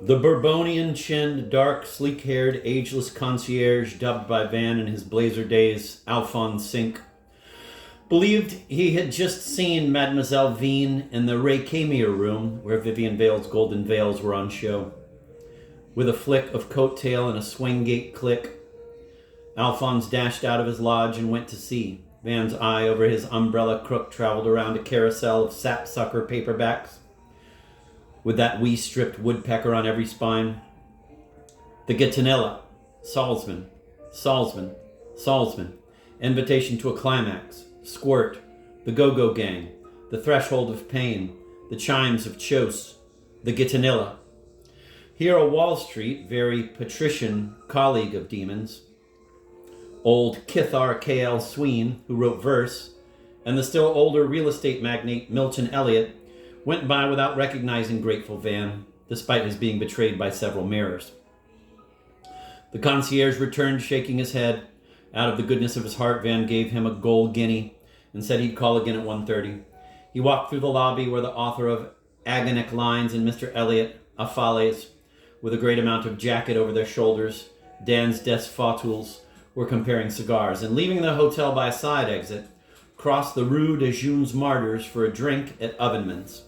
The Bourbonian-chinned, dark, sleek-haired, ageless concierge, dubbed by Van in his Blazer days Alphonse Cinq, believed he had just seen Mademoiselle Vine in the Ray Camere room where Vivian Vale's golden veils were on show. With a flick of coattail and a swing gate click, Alphonse dashed out of his lodge and went to see. Van's eye over his umbrella crook traveled around a carousel of sapsucker paperbacks, with that wee stripped woodpecker on every spine. The Gitanilla, Salzman, Invitation to a Climax, Squirt, The Go-Go Gang, The Threshold of Pain, The Chimes of Chose, The Gitanilla. Here a Wall Street, very patrician colleague of Demons, old Kithar K.L. Sween, who wrote verse, and the still older real estate magnate Milton Elliott went by without recognizing Grateful Van, despite his being betrayed by several mirrors. The concierge returned, shaking his head. Out of the goodness of his heart, Van gave him a gold guinea and said he'd call again at 1:30. He walked through the lobby where the author of Agonic Lines and Mr. Elliot, Afales, with a great amount of jacket over their shoulders, Dan's des Fautules, were comparing cigars, and leaving the hotel by a side exit, crossed the Rue des Jeunes Martyrs for a drink at Ovenman's.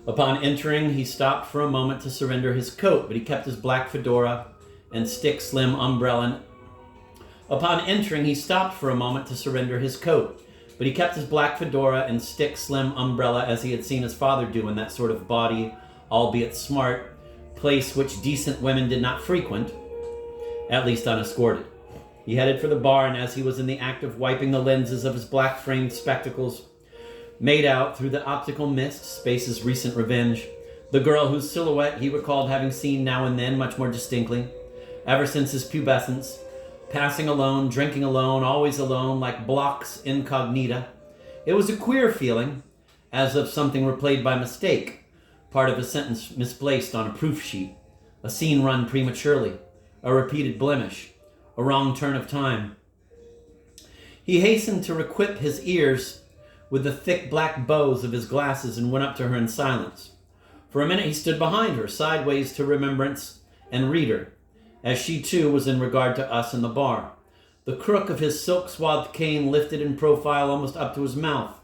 Upon entering, he stopped for a moment to surrender his coat, but he kept his black fedora and stick-slim umbrella. Upon entering, he stopped for a moment to surrender his coat, but he kept his black fedora and stick-slim umbrella as he had seen his father do in that sort of bawdy, albeit smart, place which decent women did not frequent, at least unescorted. He headed for the bar, and as he was in the act of wiping the lenses of his black-framed spectacles, made out, through the optical mist, Space's recent revenge, the girl whose silhouette he recalled having seen now and then much more distinctly, ever since his pubescence, passing alone, drinking alone, always alone, like blocks incognita. It was a queer feeling, as of something replayed by mistake, part of a sentence misplaced on a proof sheet, a scene run prematurely, a repeated blemish, a wrong turn of time. He hastened to requip his ears with the thick black bows of his glasses and went up to her in silence. For a minute he stood behind her, sideways to Remembrance and Reader, as she too was in regard to us in the bar. The crook of his silk-swathed cane lifted in profile almost up to his mouth.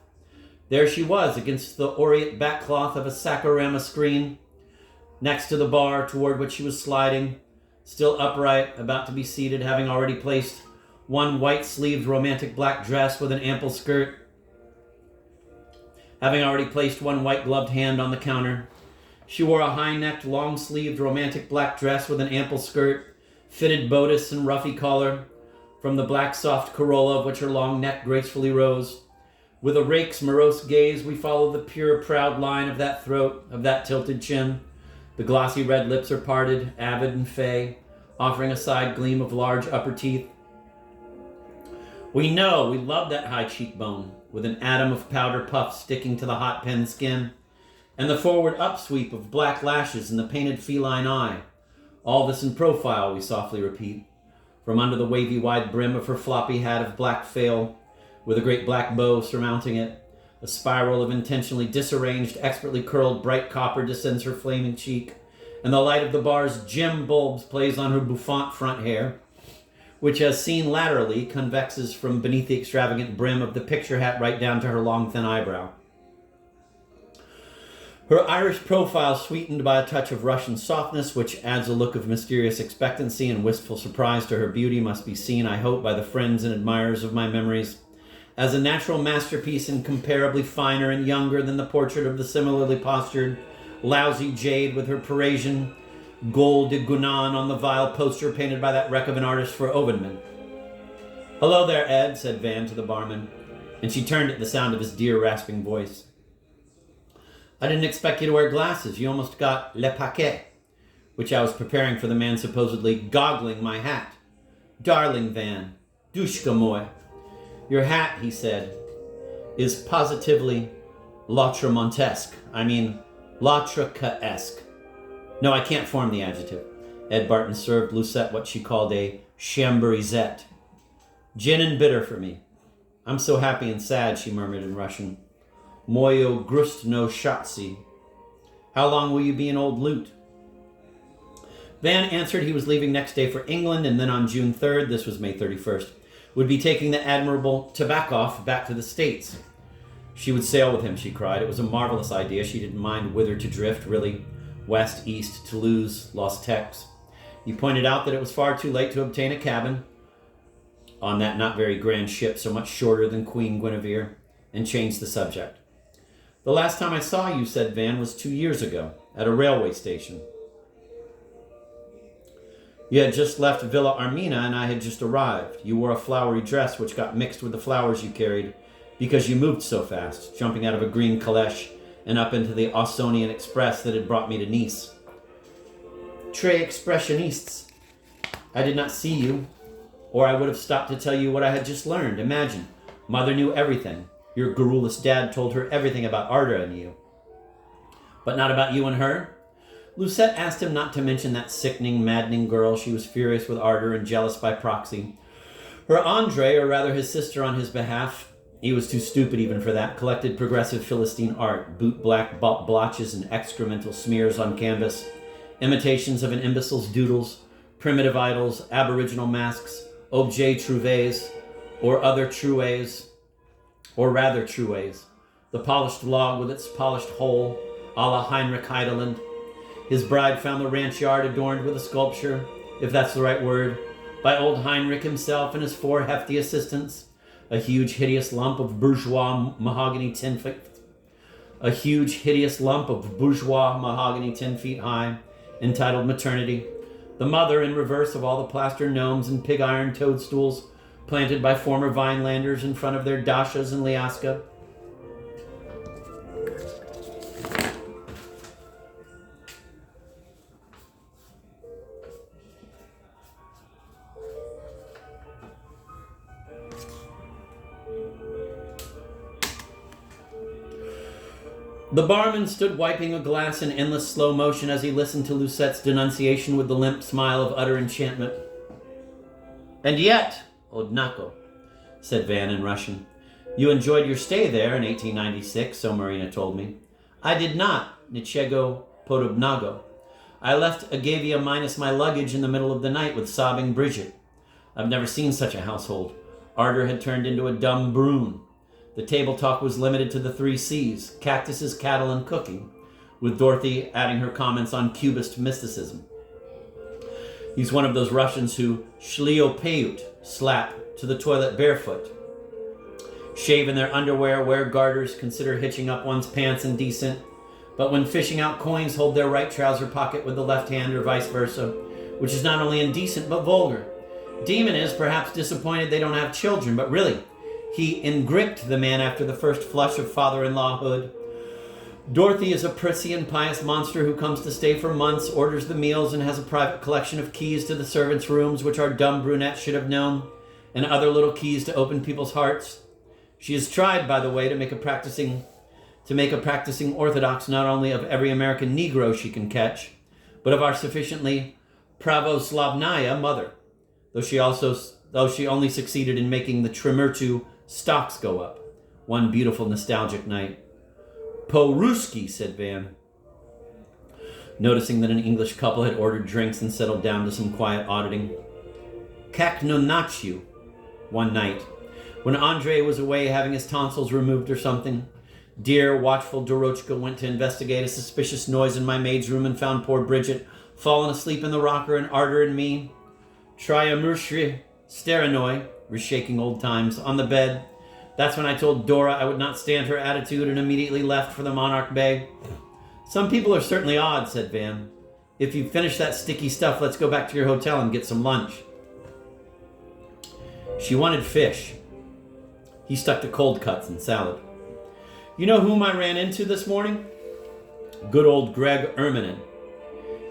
There she was, against the aureate backcloth of a Sakurama screen, next to the bar toward which she was sliding, still upright, about to be seated, having already placed one white-sleeved romantic black dress with an ample skirt, having already placed one white-gloved hand on the counter. She wore a high-necked, long-sleeved romantic black dress with an ample skirt, fitted bodice and ruffy collar, from the black soft corolla of which her long neck gracefully rose. With a rake's morose gaze, we follow the pure, proud line of that throat, of that tilted chin. The glossy red lips are parted, avid and fey, offering a side gleam of large upper teeth. We love that high cheekbone, with an atom of powder puff sticking to the hot pen skin, and the forward upsweep of black lashes and the painted feline eye. All this in profile, we softly repeat, from under the wavy wide brim of her floppy hat of black fail, with a great black bow surmounting it. A spiral of intentionally disarranged, expertly curled bright copper descends her flaming cheek, and the light of the bar's gem bulbs plays on her bouffant front hair, which, as seen laterally, convexes from beneath the extravagant brim of the picture hat right down to her long, thin eyebrow. Her Irish profile sweetened by a touch of Russian softness, which adds a look of mysterious expectancy and wistful surprise to her beauty, must be seen, I hope, by the friends and admirers of my memories, as a natural masterpiece incomparably finer and younger than the portrait of the similarly postured, lousy jade with her Parisian gold de Guinan on the vile poster painted by that wreck of an artist for Ovenman. "Hello there, Ed," said Van to the barman, and she turned at the sound of his dear rasping voice. "I didn't expect you to wear glasses. You almost got le paquet," which I was preparing for the man supposedly goggling my hat. "Darling Van, dushka moi. Your hat," he said, "is positively Lautremontesque. I mean, Lautreka-esque. No, I can't form the adjective." Ed Barton served Lucette what she called a chamberisette. "Gin and bitter for me. I'm so happy and sad," she murmured in Russian. "Moyo grustno shatsi." How long will you be in Old Lute? Van answered he was leaving next day for England, and then on June 3rd, this was May 31st, would be taking the Admiral Tabakov back to the States. She would sail with him, she cried. It was a marvelous idea. She didn't mind whither to drift, really. West, east, Toulouse, Los Tex. He pointed out that it was far too late to obtain a cabin on that not very grand ship, so much shorter than Queen Guinevere, and changed the subject. The last time I saw you, said Van, was 2 years ago, at a railway station. You had just left Villa Armina, and I had just arrived. You wore a flowery dress which got mixed with the flowers you carried because you moved so fast, jumping out of a green caleche and up into the Ausonian Express that had brought me to Nice. Tres expressionists. I did not see you, or I would have stopped to tell you what I had just learned. Imagine, Mother knew everything. Your garrulous dad told her everything about Arda and you. But not about you and her? Lucette asked him not to mention that sickening, maddening girl. She was furious with Arda and jealous by proxy. Her Andre, or rather his sister on his behalf, he was too stupid even for that, collected progressive Philistine art, boot-black blotches and excremental smears on canvas, imitations of an imbecile's doodles, primitive idols, aboriginal masks, objets trouves, or other troues, or rather troues, the polished log with its polished hole, a la Heinrich Heideland. His bride found the ranch yard adorned with a sculpture, if that's the right word, by old Heinrich himself and his 4 hefty assistants, a huge hideous lump of bourgeois mahogany 10 feet high, entitled Maternity. The mother, in reverse of all the plaster gnomes and pig iron toadstools planted by former Vinelanders in front of their dashas in Liaska. The barman stood wiping a glass in endless slow motion as he listened to Lucette's denunciation with the limp smile of utter enchantment. And yet, Odnako, said Van in Russian, you enjoyed your stay there in 1896, so Marina told me. I did not, Nichego Podobnago. I left Agavia minus my luggage in the middle of the night with sobbing Bridget. I've never seen such a household. Ardor had turned into a dumb broon. The table talk was limited to the 3 C's, cactuses, cattle, and cooking, with Dorothy adding her comments on Cubist mysticism. He's one of those Russians who shliopayut, slap, to the toilet barefoot, shave in their underwear, wear garters, consider hitching up one's pants indecent, but when fishing out coins hold their right trouser pocket with the left hand or vice versa, which is not only indecent but vulgar. Demon is perhaps disappointed they don't have children, but really, he engripped the man after the first flush of father-in-lawhood. Dorothy is a prissy and pious monster who comes to stay for months, orders the meals, and has a private collection of keys to the servants' rooms, which our dumb brunette should have known, and other little keys to open people's hearts. She has tried, by the way, to make a practicing Orthodox not only of every American Negro she can catch, but of our sufficiently pravoslavnaya mother, though she only succeeded in making the Tremertu stocks go up. One beautiful nostalgic night. Po-Ruski, said Van, noticing that an English couple had ordered drinks and settled down to some quiet auditing. Kak no nachu, one night, when Andre was away having his tonsils removed or something. Dear, watchful Dorochka went to investigate a suspicious noise in my maid's room and found poor Bridget fallen asleep in the rocker and Ardor and me, Triamurshri Steranoi, reshaking old times, on the bed. That's when I told Dora I would not stand her attitude and immediately left for the Monarch Bay. Some people are certainly odd, said Van. If you've finished that sticky stuff, let's go back to your hotel and get some lunch. She wanted fish. He stuck to cold cuts and salad. You know whom I ran into this morning? Good old Greg Erminen.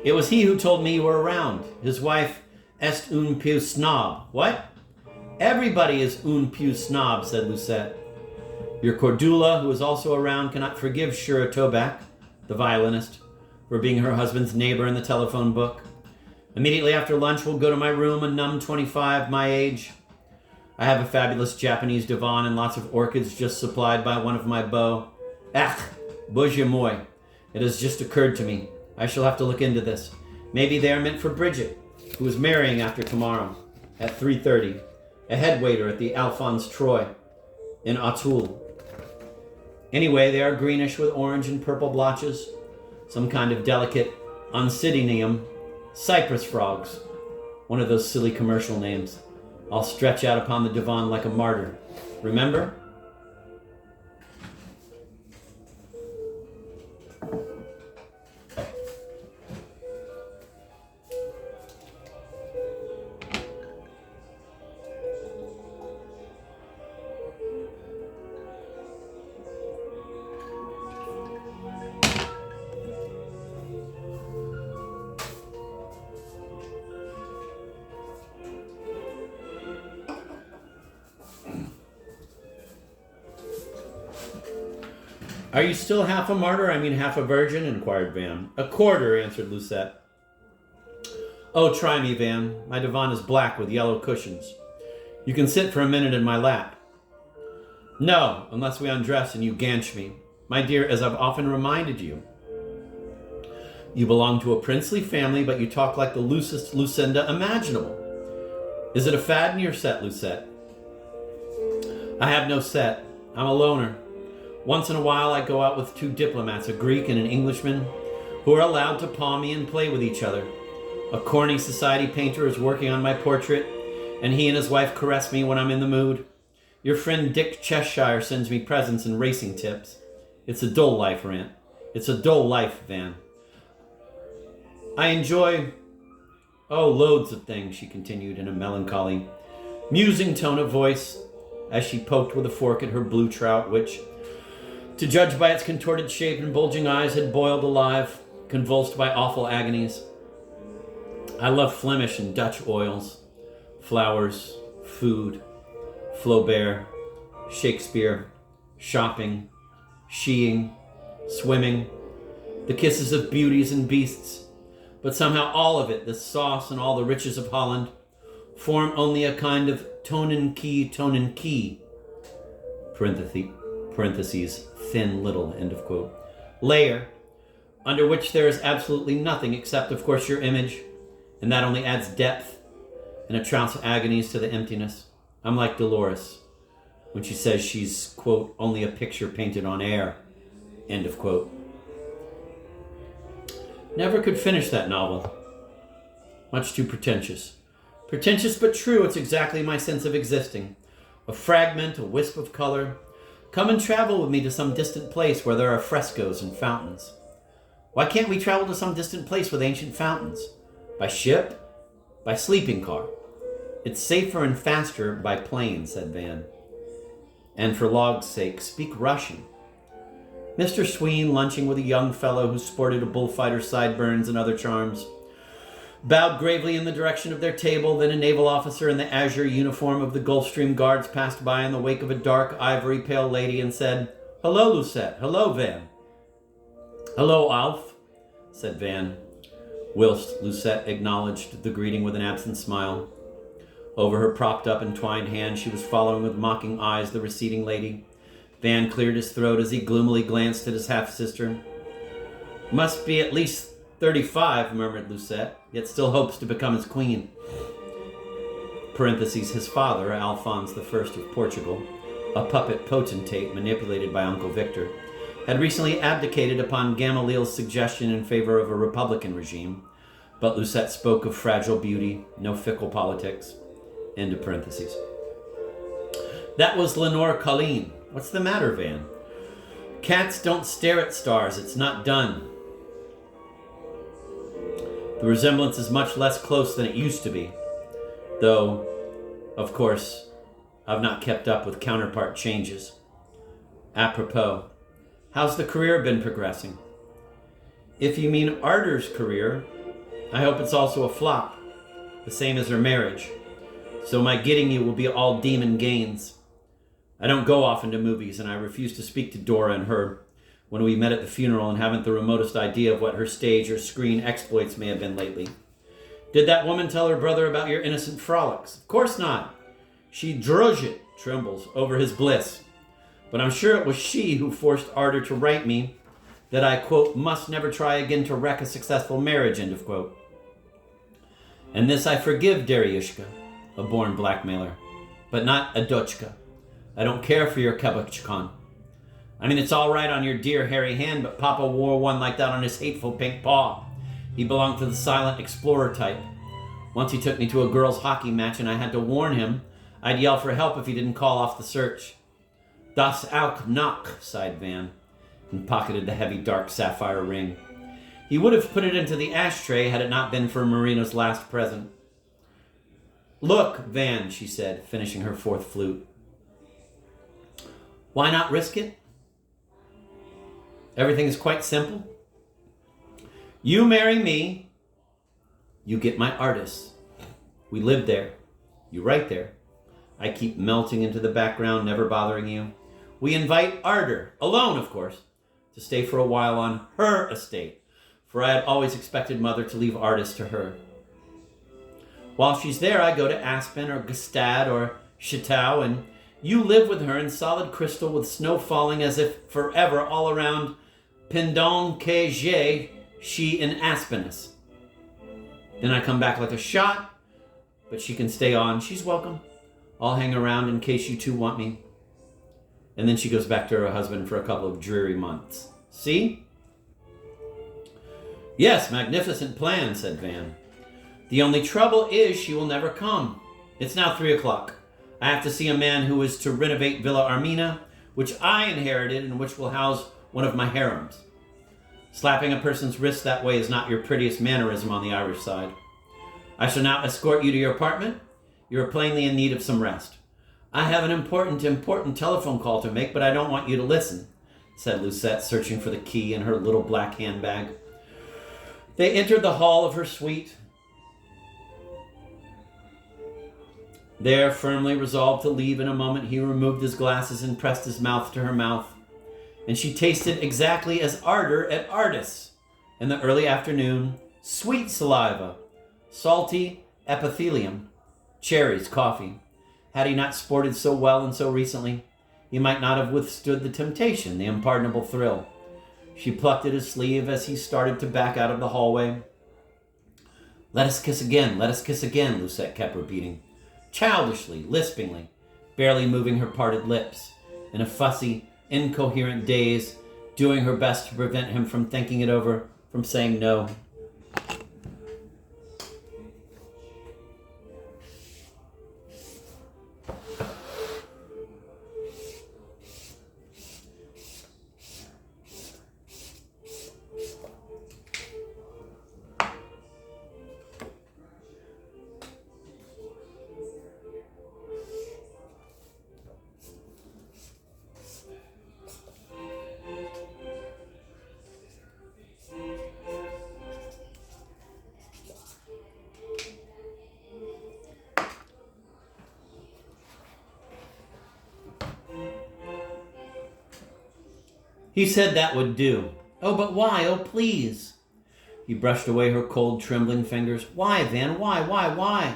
It was he who told me you were around. His wife, est un peu snob. What? Everybody is un peu snob, said Lucette. Your Cordula, who is also around, cannot forgive Shura Tobak, the violinist, for being her husband's neighbor in the telephone book. Immediately after lunch, we'll go to my room, a numb 25, my age. I have a fabulous Japanese divan and lots of orchids just supplied by one of my beaux. Ach, Bože moi. It has just occurred to me. I shall have to look into this. Maybe they are meant for Bridget, who is marrying after tomorrow at 3:30, a head waiter at the Alphonse Troy in Auteuil. Anyway, they are greenish with orange and purple blotches, some kind of delicate Oncidium, cypress frogs, one of those silly commercial names. I'll stretch out upon the divan like a martyr. Remember? Are you still half a martyr? I mean half a virgin? Inquired Van. A quarter, answered Lucette. Oh, try me, Van. My divan is black with yellow cushions. You can sit for a minute in my lap. No, unless we undress and you ganch me. My dear, as I've often reminded you, you belong to a princely family, but you talk like the loosest Lucinda imaginable. Is it a fad in your set, Lucette? I have no set. I'm a loner. Once in a while I go out with two diplomats, a Greek and an Englishman, who are allowed to paw me and play with each other. A corny society painter is working on my portrait, and he and his wife caress me when I'm in the mood. Your friend Dick Cheshire sends me presents and racing tips. It's a dull life, Rant. It's a dull life, Van. I enjoy, loads of things, she continued in a melancholy, musing tone of voice, as she poked with a fork at her blue trout, which, to judge by its contorted shape and bulging eyes, had boiled alive, convulsed by awful agonies. I love Flemish and Dutch oils, flowers, food, Flaubert, Shakespeare, shopping, sheeing, swimming, the kisses of beauties and beasts. But somehow all of it, the sauce and all the riches of Holland, form only a kind of tonenky, parentheses, thin little, end of quote, layer, under which there is absolutely nothing except, of course, your image, and that only adds depth and a trounce of agonies to the emptiness. I'm like Dolores, when she says she's, quote, only a picture painted on air, end of quote. Never could finish that novel. Much too pretentious. Pretentious but true, it's exactly my sense of existing. A fragment, a wisp of color. Come and travel with me to some distant place where there are frescoes and fountains. Why can't we travel to some distant place with ancient fountains? By ship? By sleeping car? It's safer and faster by plane, said Van. And for Log's sake, speak Russian. Mr. Sween, lunching with a young fellow who sported a bullfighter's sideburns and other charms, bowed gravely in the direction of their table. Then a naval officer in the azure uniform of the Gulfstream Guards passed by in the wake of a dark, ivory pale lady and said, "Hello, Lucette. Hello, Van." "Hello, Alf," said Van, whilst Lucette acknowledged the greeting with an absent smile. Over her propped-up and twined hand, she was following with mocking eyes the receding lady. Van cleared his throat as he gloomily glanced at his half-sister. "Must be at least 35, murmured Lucette, yet still hopes to become his queen. Parentheses, his father, Alphonse I of Portugal, a puppet potentate manipulated by Uncle Victor, had recently abdicated upon Gamalil's suggestion in favor of a republican regime, but Lucette spoke of fragile beauty, no fickle politics. End of parentheses. That was Lenore Colleen. What's the matter, Van? Cats don't stare at stars. It's not done. The resemblance is much less close than it used to be. Though, of course, I've not kept up with counterpart changes. Apropos, how's the career been progressing? If you mean Arter's career, I hope it's also a flop, the same as her marriage. So my getting you will be all demon gains. I don't go often to movies, and I refuse to speak to Dora and Herb when we met at the funeral and haven't the remotest idea of what her stage or screen exploits may have been lately. Did that woman tell her brother about your innocent frolics? Of course not. She drozhit, trembles, over his bliss. But I'm sure it was she who forced Arter to write me that I, quote, must never try again to wreck a successful marriage, end of quote. And this I forgive Daryushka, a born blackmailer, but not a Dochka. I don't care for your Kabuchkan. I mean, it's all right on your dear hairy hand, but Papa wore one like that on his hateful pink paw. He belonged to the silent explorer type. Once he took me to a girls' hockey match and I had to warn him I'd yell for help if he didn't call off the search. Das auch noch, sighed Van, and pocketed the heavy dark sapphire ring. He would have put it into the ashtray had it not been for Marina's last present. Look, Van, she said, finishing her fourth flute. Why not risk it? Everything is quite simple. You marry me, you get my artists. We live there. You write there. I keep melting into the background, never bothering you. We invite Ardor, alone of course, to stay for a while on her estate, for I had always expected Mother to leave artists to her. While she's there, I go to Aspen or Gstaad or Chateau, and you live with her in solid crystal with snow falling as if forever all around Pendant que j'ai, she in Aspenus. Then I come back like a shot, but she can stay on. She's welcome. I'll hang around in case you two want me. And then she goes back to her husband for a couple of dreary months. See? Yes, magnificent plan, said Van. The only trouble is she will never come. It's now 3:00. I have to see a man who is to renovate Villa Armina, which I inherited and which will house one of my harems. Slapping a person's wrist that way is not your prettiest mannerism on the Irish side. I shall now escort you to your apartment. You are plainly in need of some rest. I have an important telephone call to make, but I don't want you to listen, said Lucette, searching for the key in her little black handbag. They entered the hall of her suite. There, firmly resolved to leave in a moment, he removed his glasses and pressed his mouth to her mouth. And she tasted exactly as Ardor at Artis in the early afternoon, sweet saliva, salty epithelium, cherries, coffee. Had he not sported so well and so recently, he might not have withstood the temptation, the unpardonable thrill. She plucked at his sleeve as he started to back out of the hallway. Let us kiss again, Lucette kept repeating, childishly, lispingly, barely moving her parted lips, in a fussy, incoherent daze, doing her best to prevent him from thinking it over, from saying no. He said that would do. Oh, but why? Oh, please. He brushed away her cold, trembling fingers. Why, Van? Why?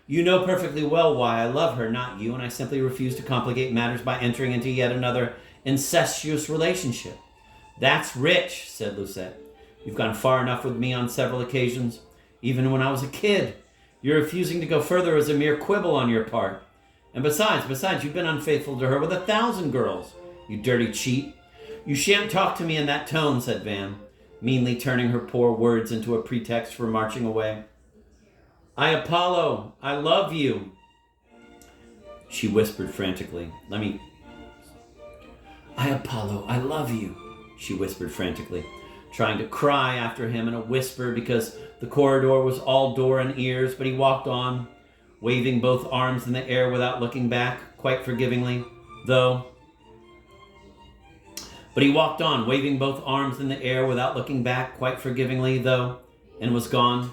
You know perfectly well why. I love her, not you, and I simply refuse to complicate matters by entering into yet another incestuous relationship. That's rich, said Lucette. You've gone far enough with me on several occasions, even when I was a kid. Your refusing to go further is a mere quibble on your part. And besides, you've been unfaithful to her with 1,000 girls, you dirty cheat. You shan't talk to me in that tone, said Van, meanly turning her poor words into a pretext for marching away. I, Apollo, I love you, she whispered frantically. I, Apollo, I love you, she whispered frantically, trying to cry after him in a whisper because the corridor was all door and ears, but he walked on, waving both arms in the air without looking back, quite forgivingly, though... But he walked on, waving both arms in the air without looking back, quite forgivingly, though, and was gone.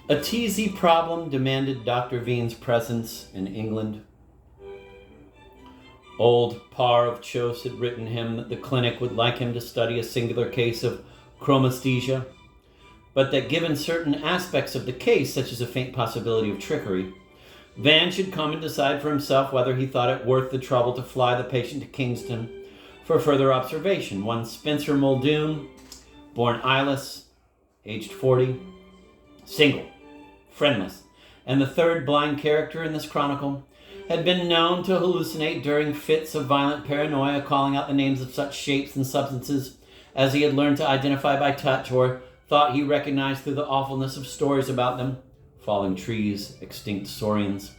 A teasy problem demanded Dr. Veen's presence in England. Old Parr of Chos had written him that the clinic would like him to study a singular case of chromesthesia, but that given certain aspects of the case, such as a faint possibility of trickery, Van should come and decide for himself whether he thought it worth the trouble to fly the patient to Kingston for further observation. One Spencer Muldoon, born eyeless, aged 40, single, friendless, and the third blind character in this chronicle, had been known to hallucinate during fits of violent paranoia, calling out the names of such shapes and substances as he had learned to identify by touch or thought he recognized through the awfulness of stories about them, falling trees, extinct saurians,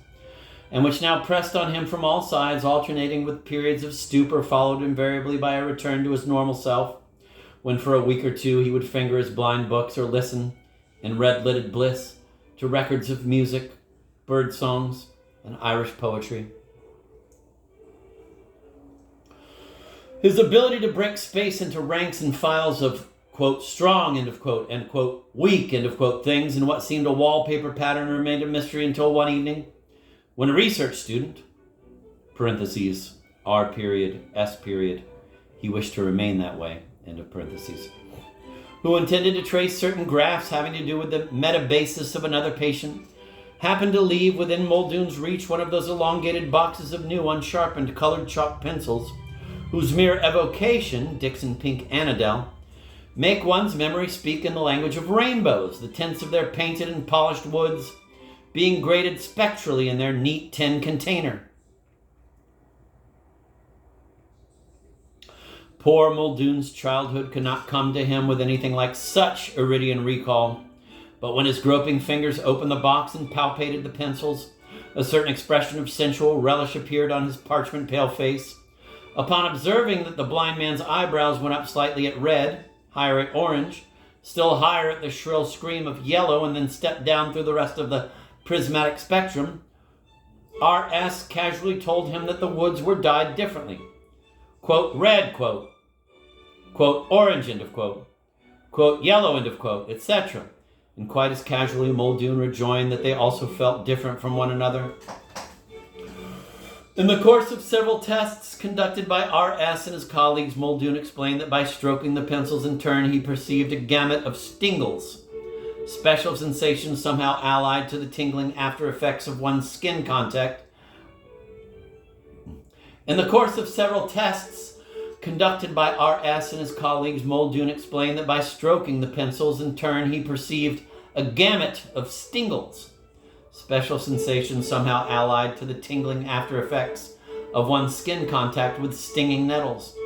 and which now pressed on him from all sides, alternating with periods of stupor followed invariably by a return to his normal self, when for a week or two he would finger his blind books or listen, in red-lidded bliss, to records of music, bird songs, and Irish poetry. His ability to break space into ranks and files of, quote, strong, end of quote, and, quote, weak, end of quote, things in what seemed a wallpaper pattern remained a mystery until one evening, when a research student, parentheses, R period, S period, he wished to remain that way, end of parentheses, who intended to trace certain graphs having to do with the metabasis of another patient, happened to leave within Muldoon's reach one of those elongated boxes of new unsharpened colored chalk pencils, whose mere evocation, Dixon Pink Annadel, make one's memory speak in the language of rainbows, the tints of their painted and polished woods being graded spectrally in their neat tin container. Poor Muldoon's childhood could not come to him with anything like such iridian recall, but when his groping fingers opened the box and palpated the pencils, a certain expression of sensual relish appeared on his parchment pale face. Upon observing that the blind man's eyebrows went up slightly at red, higher at orange, still higher at the shrill scream of yellow, and then stepped down through the rest of the prismatic spectrum, R.S. casually told him that the woods were dyed differently. Quote, red, quote orange, end of quote, yellow, end of quote, etc. And quite as casually, Muldoon rejoined that they also felt different from one another. In the course of several tests conducted by R.S. and his colleagues, Muldoon explained that by stroking the pencils in turn, he perceived a gamut of stingles, special sensations somehow allied to the tingling after effects of one's skin contact. In the course of several tests conducted by R.S. and his colleagues, Muldoon explained that by stroking the pencils in turn, he perceived a gamut of stingles, special sensations somehow allied to the tingling after effects of one's skin contact with stinging nettles.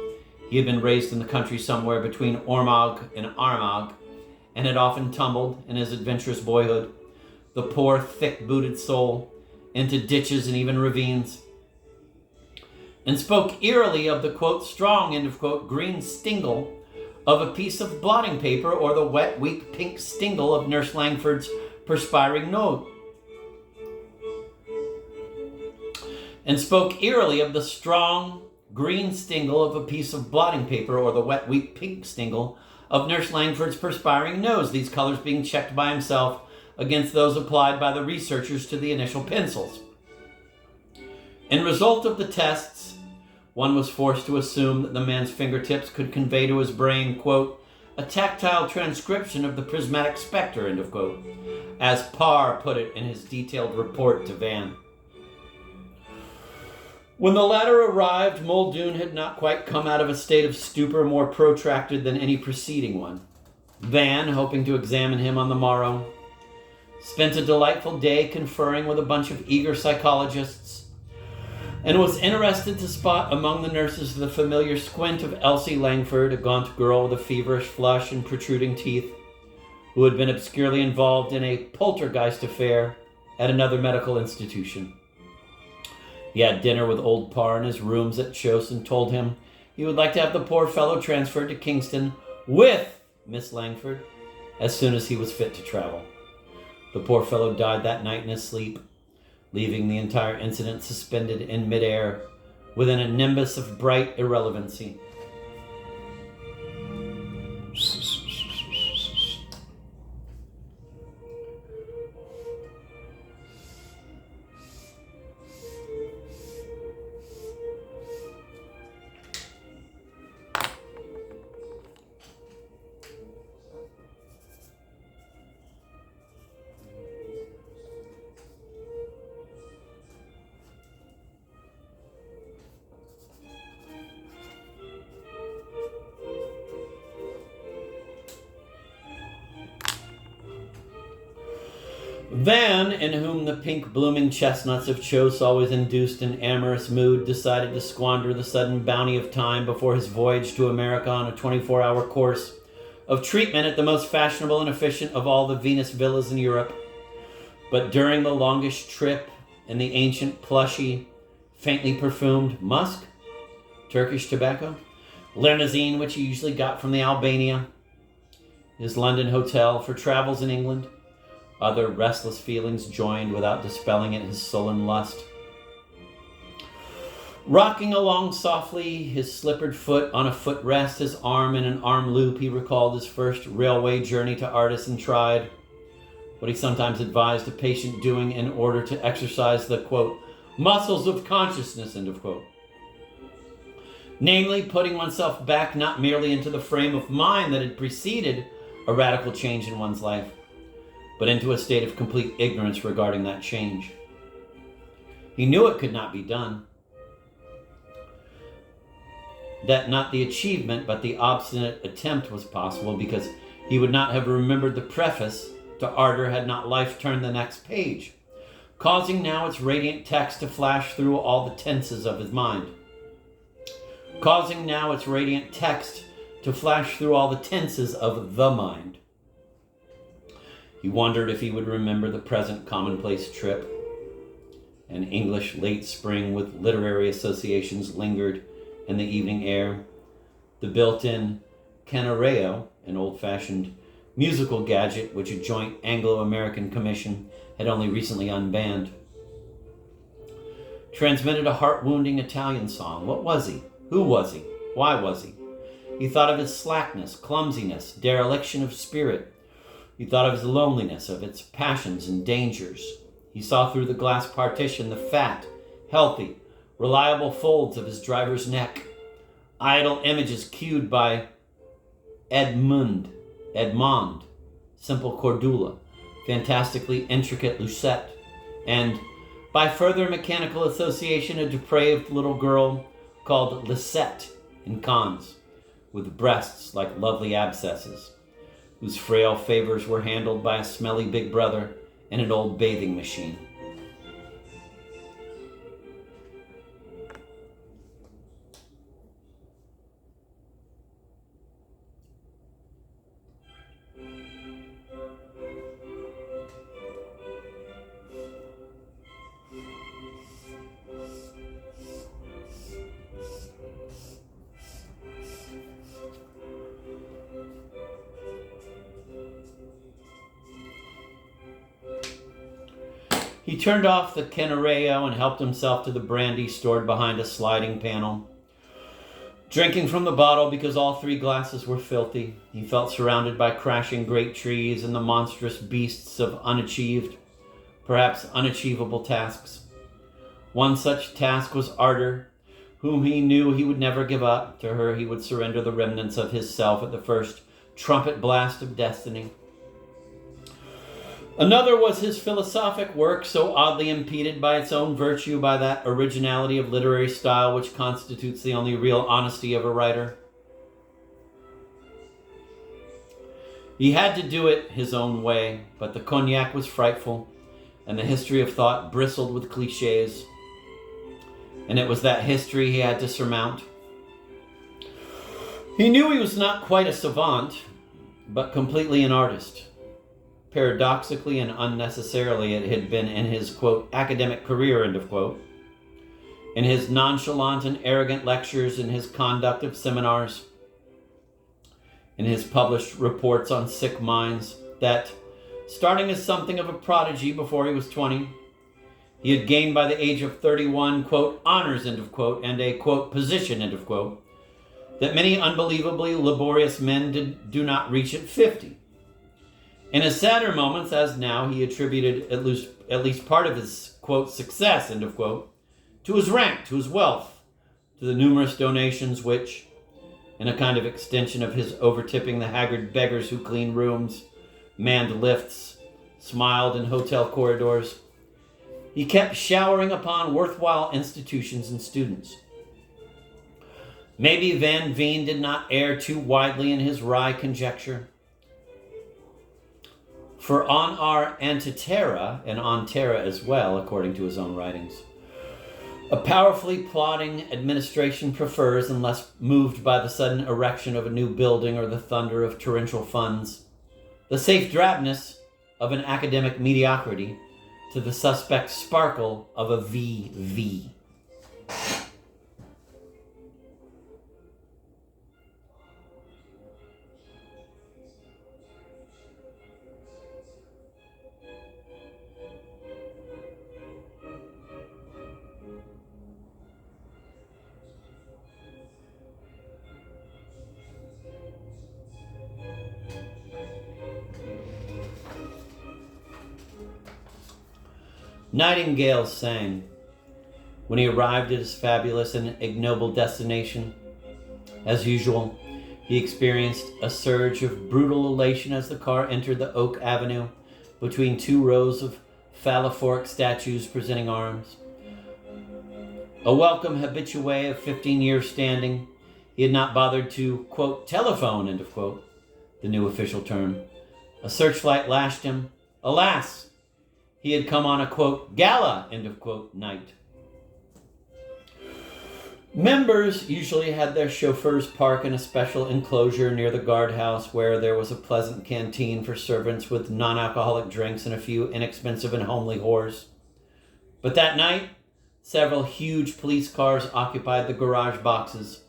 He had been raised in the country somewhere between Ormagh and Armagh, and had often tumbled, in his adventurous boyhood, the poor thick-booted soul, into ditches and even ravines, and spoke eerily of the, quote, strong, end of quote, green stingle of a piece of blotting paper or the wet, weak pink stingle of Nurse Langford's perspiring nose. And spoke eerily of the strong, green stingle of a piece of blotting paper or the wet, weak pink stingle of Nurse Langford's perspiring nose, these colors being checked by himself against those applied by the researchers to the initial pencils. In result of the tests, one was forced to assume that the man's fingertips could convey to his brain, quote, a tactile transcription of the prismatic spectre, end of quote, as Parr put it in his detailed report to Van. When the latter arrived, Muldoon had not quite come out of a state of stupor more protracted than any preceding one. Van, hoping to examine him on the morrow, spent a delightful day conferring with a bunch of eager psychologists, and was interested to spot among the nurses the familiar squint of Elsie Langford, a gaunt girl with a feverish flush and protruding teeth, who had been obscurely involved in a poltergeist affair at another medical institution. He had dinner with old Parr in his rooms at Chos and told him he would like to have the poor fellow transferred to Kingston with Miss Langford as soon as he was fit to travel. The poor fellow died that night in his sleep, leaving the entire incident suspended in midair within a nimbus of bright irrelevancy. Van, in whom the pink blooming chestnuts of Chos always induced an amorous mood, decided to squander the sudden bounty of time before his voyage to America on a 24-hour course of treatment at the most fashionable and efficient of all the Venus villas in Europe. But during the longest trip in the ancient, plushy, faintly perfumed musk, Turkish tobacco, limousine which he usually got from the Albania, his London hotel for travels in England, other restless feelings joined without dispelling it his sullen lust. Rocking along softly, his slippered foot on a footrest, his arm in an arm loop, he recalled his first railway journey to Ardis and tried what he sometimes advised a patient doing in order to exercise the, quote, muscles of consciousness, end of quote. Namely, putting oneself back not merely into the frame of mind that had preceded a radical change in one's life, but into a state of complete ignorance regarding that change. He knew it could not be done. That not the achievement, but the obstinate attempt was possible, because he would not have remembered the preface to Ardor had not life turned the next page, causing now its radiant text to flash through all the tenses of his mind. Causing now its radiant text to flash through all the tenses of the mind. He wondered if he would remember the present commonplace trip. An English late spring with literary associations lingered in the evening air. The built-in Canareo, an old-fashioned musical gadget which a joint Anglo-American commission had only recently unbanned, transmitted a heart-wounding Italian song. What was he? Who was he? Why was he? He thought of his slackness, clumsiness, dereliction of spirit. He thought of his loneliness, of its passions and dangers. He saw through the glass partition the fat, healthy, reliable folds of his driver's neck, idle images cued by Edmond, simple Cordula, fantastically intricate Lucette, and, by further mechanical association, a depraved little girl called Lisette in Cannes, with breasts like lovely abscesses, whose frail favors were handled by a smelly big brother in an old bathing machine. He turned off the Canareo and helped himself to the brandy stored behind a sliding panel. Drinking from the bottle because all three glasses were filthy, he felt surrounded by crashing great trees and the monstrous beasts of unachieved, perhaps unachievable tasks. One such task was Ardor, whom he knew he would never give up. To her he would surrender the remnants of his self at the first trumpet blast of destiny. Another was his philosophic work, so oddly impeded by its own virtue by that originality of literary style which constitutes the only real honesty of a writer. He had to do it his own way, but the cognac was frightful, and the history of thought bristled with cliches, and it was that history he had to surmount. He knew he was not quite a savant, but completely an artist. Paradoxically and unnecessarily, it had been in his, quote, academic career, end of quote, in his nonchalant and arrogant lectures, in his conduct of seminars, in his published reports on sick minds, that, starting as something of a prodigy before he was 20, he had gained by the age of 31, quote, honors, end of quote, and a, quote, position, end of quote, that many unbelievably laborious men do not reach at 50. In his sadder moments, as now, he attributed at least part of his, quote, success, end of quote, to his rank, to his wealth, to the numerous donations which, in a kind of extension of his overtipping the haggard beggars who cleaned rooms, manned lifts, smiled in hotel corridors, he kept showering upon worthwhile institutions and students. Maybe Van Veen did not err too widely in his wry conjecture. For on our Antiterra, and on Terra as well, according to his own writings, a powerfully plotting administration prefers, unless moved by the sudden erection of a new building or the thunder of torrential funds, the safe drabness of an academic mediocrity to the suspect sparkle of a VV. Nightingale sang. When he arrived at his fabulous and ignoble destination, as usual, he experienced a surge of brutal elation as the car entered the Oak Avenue between two rows of phallophoric statues presenting arms. A welcome habitué of 15 years standing, he had not bothered to, quote, telephone, end of quote, the new official term. A searchlight lashed him. Alas! He had come on a, quote, gala, end of quote, night. Members usually had their chauffeurs park in a special enclosure near the guardhouse where there was a pleasant canteen for servants with non-alcoholic drinks and a few inexpensive and homely whores. But that night, several huge police cars occupied the garage boxes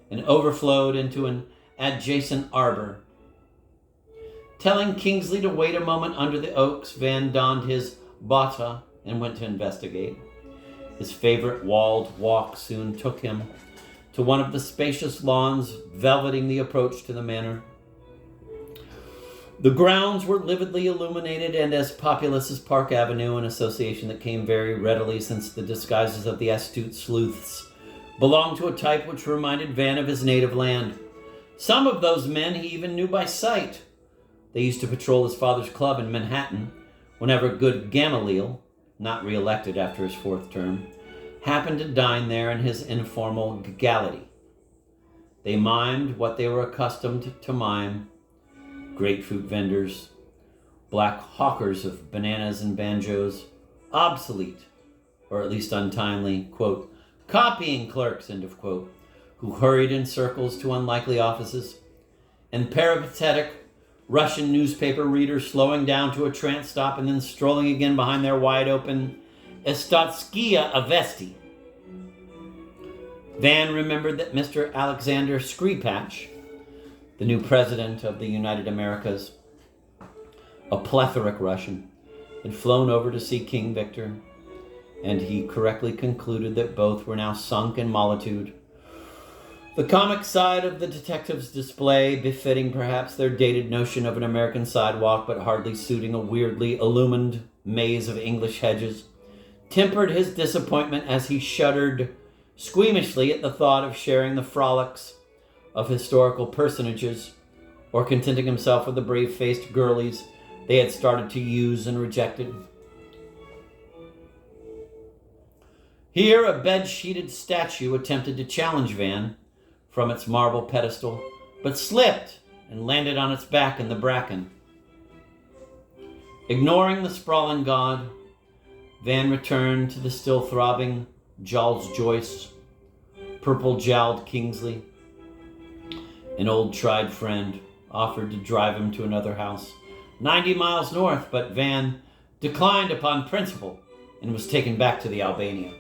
and overflowed into an adjacent arbor. Telling Kingsley to wait a moment under the oaks, Van donned his bata and went to investigate. His favorite walled walk soon took him to one of the spacious lawns velveting the approach to the manor. The grounds were lividly illuminated and as populous as Park Avenue, an association that came very readily since the disguises of the astute sleuths belonged to a type which reminded Van of his native land. Some of those men he even knew by sight. They used to patrol his father's club in Manhattan whenever good Gamaliel, not re-elected after his fourth term, happened to dine there in his informal galley. They mimed what they were accustomed to mime: grapefruit vendors, black hawkers of bananas and banjos, obsolete, or at least untimely, quote, copying clerks, end of quote, who hurried in circles to unlikely offices, and peripatetic Russian newspaper readers slowing down to a trance stop and then strolling again behind their wide-open Estatskia Avesti. Van remembered that Mr. Alexander Skripach, the new president of the United Americas, a plethoric Russian, had flown over to see King Victor, and he correctly concluded that both were now sunk in molitude. The comic side of the detective's display, befitting perhaps their dated notion of an American sidewalk, but hardly suiting a weirdly illumined maze of English hedges, tempered his disappointment as he shuddered squeamishly at the thought of sharing the frolics of historical personages, or contenting himself with the brave-faced girlies they had started to use and rejected. Here, a bed-sheeted statue attempted to challenge Van from its marble pedestal, but slipped and landed on its back in the bracken. Ignoring the sprawling god, Van returned to the still throbbing Jules Joyce, purple-jowled Kingsley. An old tried friend offered to drive him to another house 90 miles north, but Van declined upon principle and was taken back to the Albania.